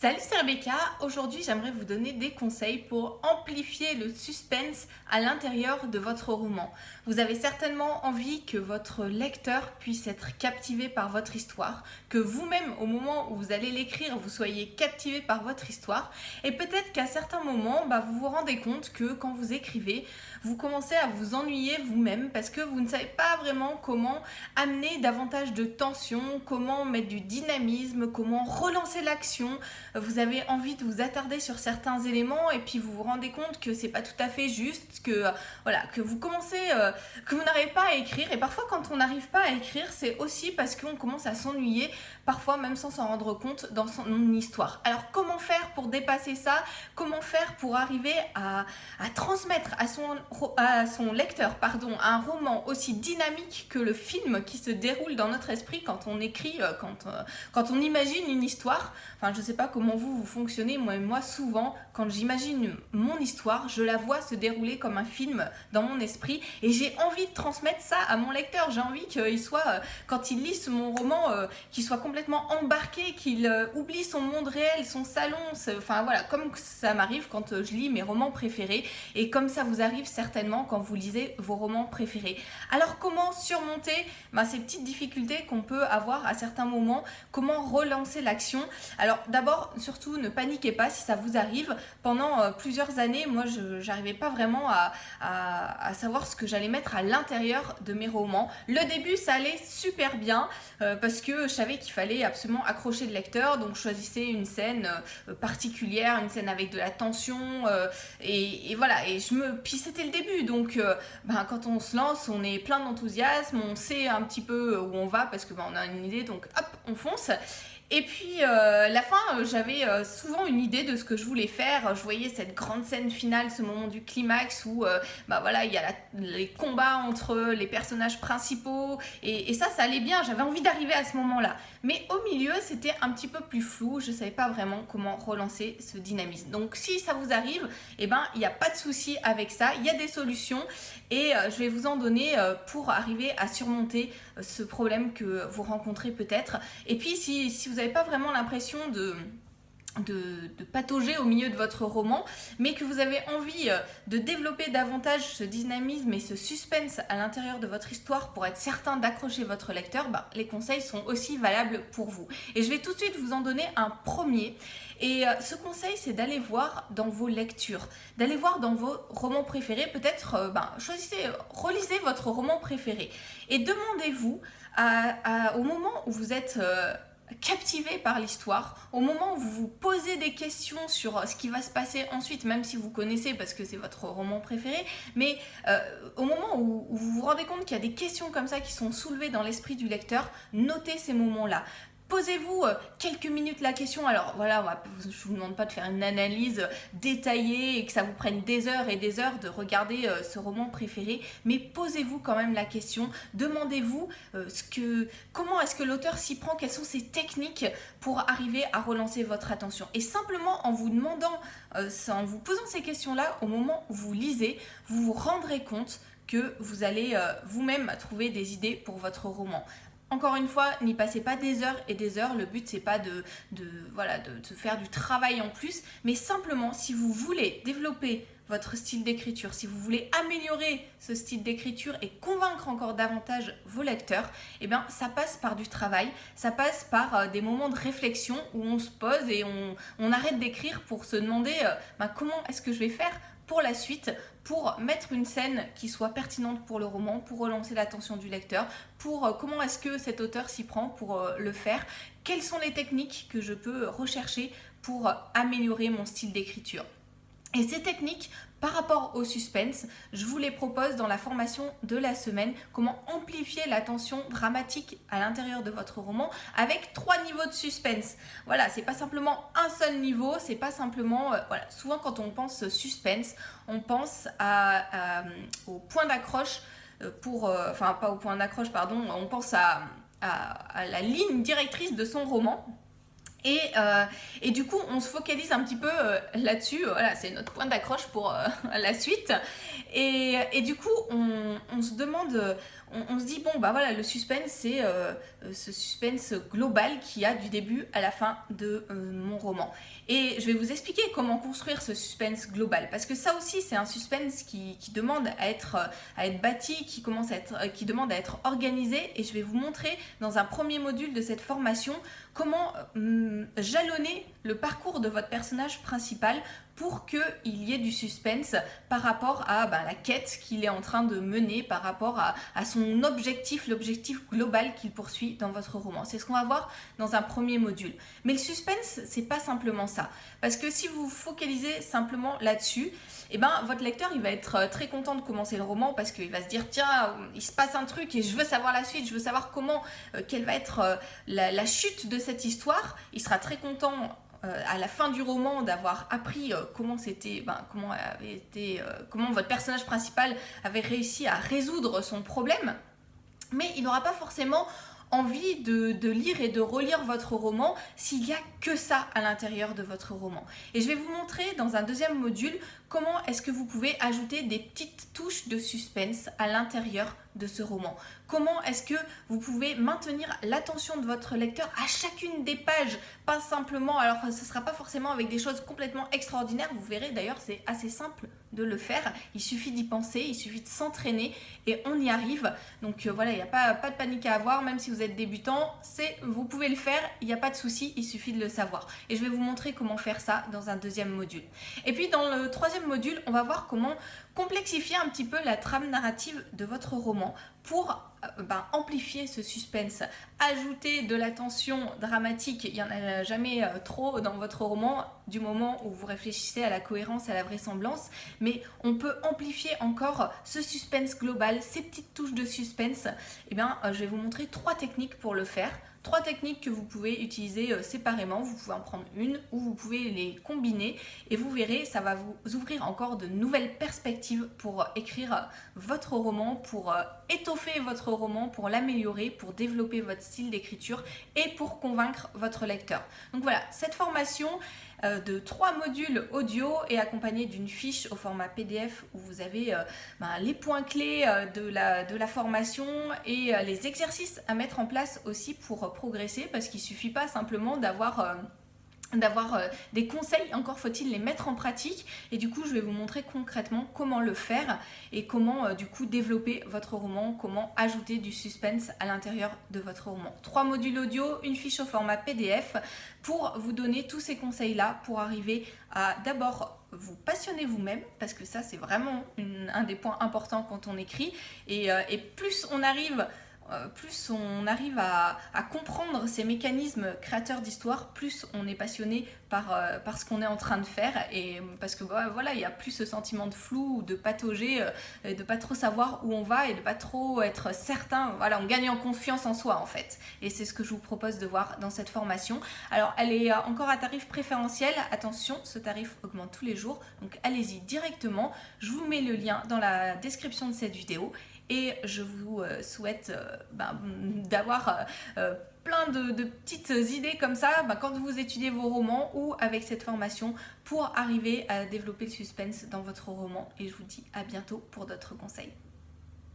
Salut, c'est Rebecca. Aujourd'hui, j'aimerais vous donner des conseils pour amplifier le suspense à l'intérieur de votre roman. Vous avez certainement envie que votre lecteur puisse être captivé par votre histoire, que vous-même, au moment où vous allez l'écrire, vous soyez captivé par votre histoire. Et peut-être qu'à certains moments, vous vous rendez compte que quand vous écrivez, vous commencez à vous ennuyer vous-même parce que vous ne savez pas vraiment comment amener davantage de tension, comment mettre du dynamisme, comment relancer l'action. Vous avez envie de vous attarder sur certains éléments et puis vous vous rendez compte que c'est pas tout à fait juste, que vous commencez, que vous n'arrivez pas à écrire. Et parfois, quand on n'arrive pas à écrire, c'est aussi parce qu'on commence à s'ennuyer, parfois même sans s'en rendre compte dans son histoire. Alors, comment faire pour dépasser ça? Comment faire pour arriver à transmettre à son lecteur un roman aussi dynamique que le film qui se déroule dans notre esprit quand on écrit, quand on imagine une histoire? Enfin, je sais pas comment vous fonctionnez, moi souvent, quand j'imagine mon histoire, je la vois se dérouler comme un film dans mon esprit et j'ai envie de transmettre ça à mon lecteur. J'ai envie qu'il soit, quand il lit mon roman, qu'il soit complètement embarqué, qu'il oublie son monde réel, son salon, enfin voilà, comme ça m'arrive quand je lis mes romans préférés et comme ça vous arrive certainement quand vous lisez vos romans préférés. Alors comment surmonter ces petites difficultés qu'on peut avoir à certains moments? Comment relancer l'action? Alors d'abord, surtout ne paniquez pas si ça vous arrive. Pendant plusieurs années, moi je n'arrivais pas vraiment à savoir ce que j'allais mettre à l'intérieur de mes romans. Le début ça allait super bien parce que je savais qu'il fallait absolument accrocher le lecteur, donc je choisissais une scène particulière, une scène avec de la tension et voilà, puis c'était le début, donc quand on se lance, on est plein d'enthousiasme, on sait un petit peu où on va parce que on a une idée, donc hop, on fonce. Et puis la fin, j'avais souvent une idée de ce que je voulais faire. Je voyais cette grande scène finale, ce moment du climax où il y a les combats entre les personnages principaux et ça allait bien. J'avais envie d'arriver à ce moment-là. Mais au milieu, c'était un petit peu plus flou. Je ne savais pas vraiment comment relancer ce dynamisme. Donc si ça vous arrive, il n'y a pas de souci avec ça. Il y a des solutions et je vais vous en donner pour arriver à surmonter ce problème que vous rencontrez peut-être. Et puis si vous n'avez pas vraiment l'impression de patauger au milieu de votre roman, mais que vous avez envie de développer davantage ce dynamisme et ce suspense à l'intérieur de votre histoire pour être certain d'accrocher votre lecteur, les conseils sont aussi valables pour vous. Et je vais tout de suite vous en donner un premier. Et ce conseil, c'est d'aller voir dans vos lectures, d'aller voir dans vos romans préférés, peut-être relisez votre roman préféré et demandez-vous au moment où vous êtes captivé par l'histoire, au moment où vous vous posez des questions sur ce qui va se passer ensuite, même si vous connaissez parce que c'est votre roman préféré, mais au moment où vous vous rendez compte qu'il y a des questions comme ça qui sont soulevées dans l'esprit du lecteur, notez ces moments-là. Posez-vous quelques minutes la question. Alors voilà, je ne vous demande pas de faire une analyse détaillée et que ça vous prenne des heures et des heures de regarder ce roman préféré, mais posez-vous quand même la question. Demandez-vous comment est-ce que l'auteur s'y prend, quelles sont ses techniques pour arriver à relancer votre attention. Et simplement en vous demandant, en vous posant ces questions-là, au moment où vous lisez, vous vous rendrez compte que vous allez vous-même trouver des idées pour votre roman. Encore une fois, n'y passez pas des heures et des heures. Le but, c'est pas de faire du travail en plus, mais simplement, si vous voulez développer votre style d'écriture, si vous voulez améliorer ce style d'écriture et convaincre encore davantage vos lecteurs, ça passe par du travail, ça passe par des moments de réflexion où on se pose et on arrête d'écrire pour se demander comment est-ce que je vais faire pour la suite, pour mettre une scène qui soit pertinente pour le roman, pour relancer l'attention du lecteur, pour comment est-ce que cet auteur s'y prend pour le faire, quelles sont les techniques que je peux rechercher pour améliorer mon style d'écriture. Et ces techniques, par rapport au suspense, je vous les propose dans la formation de la semaine, comment amplifier la tension dramatique à l'intérieur de votre roman avec 3 niveaux de suspense. Voilà, c'est pas simplement un seul niveau, c'est pas simplement... souvent quand on pense suspense, on pense au point d'accroche pas au point d'accroche, pardon, on pense à la ligne directrice de son roman. Et du coup, on se focalise un petit peu là-dessus. Voilà, c'est notre point d'accroche pour la suite. Et du coup, on se demande, on se dit, bon, bah voilà, le suspense, c'est ce suspense global qui a du début à la fin de mon roman. Et je vais vous expliquer comment construire ce suspense global, parce que ça aussi, c'est un suspense qui demande à être bâti, qui demande à être organisé, et je vais vous montrer dans un premier module de cette formation comment jalonner le parcours de votre personnage principal pour qu'il y ait du suspense par rapport à la quête qu'il est en train de mener, par rapport à son objectif, l'objectif global qu'il poursuit dans votre roman. C'est ce qu'on va voir dans un premier module. Mais le suspense, c'est pas simplement ça. Parce que si vous focalisez simplement là-dessus, votre lecteur il va être très content de commencer le roman parce qu'il va se dire tiens, il se passe un truc et je veux savoir la suite, je veux savoir quelle va être la chute de cette histoire. Il sera très content à la fin du roman d'avoir appris comment votre personnage principal avait réussi à résoudre son problème, mais il n'aura pas forcément envie de lire et de relire votre roman s'il n'y a que ça à l'intérieur de votre roman. Et je vais vous montrer dans un deuxième module comment est-ce que vous pouvez ajouter des petites touches de suspense à l'intérieur de ce roman. Comment est-ce que vous pouvez maintenir l'attention de votre lecteur à chacune des pages, pas simplement, alors ce ne sera pas forcément avec des choses complètement extraordinaires, vous verrez d'ailleurs c'est assez simple de le faire, il suffit d'y penser, il suffit de s'entraîner et on y arrive. Donc voilà, il n'y a pas de panique à avoir, même si vous êtes débutant, vous pouvez le faire, il n'y a pas de souci, il suffit de le savoir. Et je vais vous montrer comment faire ça dans un deuxième module. Et puis dans le troisième module, on va voir comment complexifier un petit peu la trame narrative de votre roman pour amplifier ce suspense, ajouter de la tension dramatique. Il n'y en a jamais trop dans votre roman du moment où vous réfléchissez à la cohérence, à la vraisemblance, mais on peut amplifier encore ce suspense global, ces petites touches de suspense. Je vais vous montrer 3 techniques pour le faire. 3 techniques que vous pouvez utiliser séparément, vous pouvez en prendre une ou vous pouvez les combiner et vous verrez, ça va vous ouvrir encore de nouvelles perspectives pour écrire votre roman, pour étoffer votre roman, pour l'améliorer, pour développer votre style d'écriture et pour convaincre votre lecteur. Donc voilà, cette formation de 3 modules audio est accompagnée d'une fiche au format PDF où vous avez les points clés de la formation et les exercices à mettre en place aussi pour progresser, parce qu'il ne suffit pas simplement d'avoir des conseils, encore faut-il les mettre en pratique. Et du coup je vais vous montrer concrètement comment le faire et comment du coup développer votre roman, comment ajouter du suspense à l'intérieur de votre roman. 3 modules audio, une fiche au format PDF pour vous donner tous ces conseils là pour arriver à d'abord vous passionner vous-même, parce que ça c'est vraiment un des points importants quand on écrit, et plus on arrive à comprendre ces mécanismes créateurs d'histoire, plus on est passionné par ce qu'on est en train de faire, et parce que il n'y a plus ce sentiment de flou ou de patauger, de pas trop savoir où on va et de pas trop être certain. On gagne en confiance en soi en fait, et c'est ce que je vous propose de voir dans cette formation. Alors elle est encore à tarif préférentiel, attention, ce tarif augmente tous les jours, donc allez-y directement, je vous mets le lien dans la description de cette vidéo. Et je vous souhaite d'avoir plein de petites idées comme ça quand vous étudiez vos romans ou avec cette formation pour arriver à développer le suspense dans votre roman. Et je vous dis à bientôt pour d'autres conseils.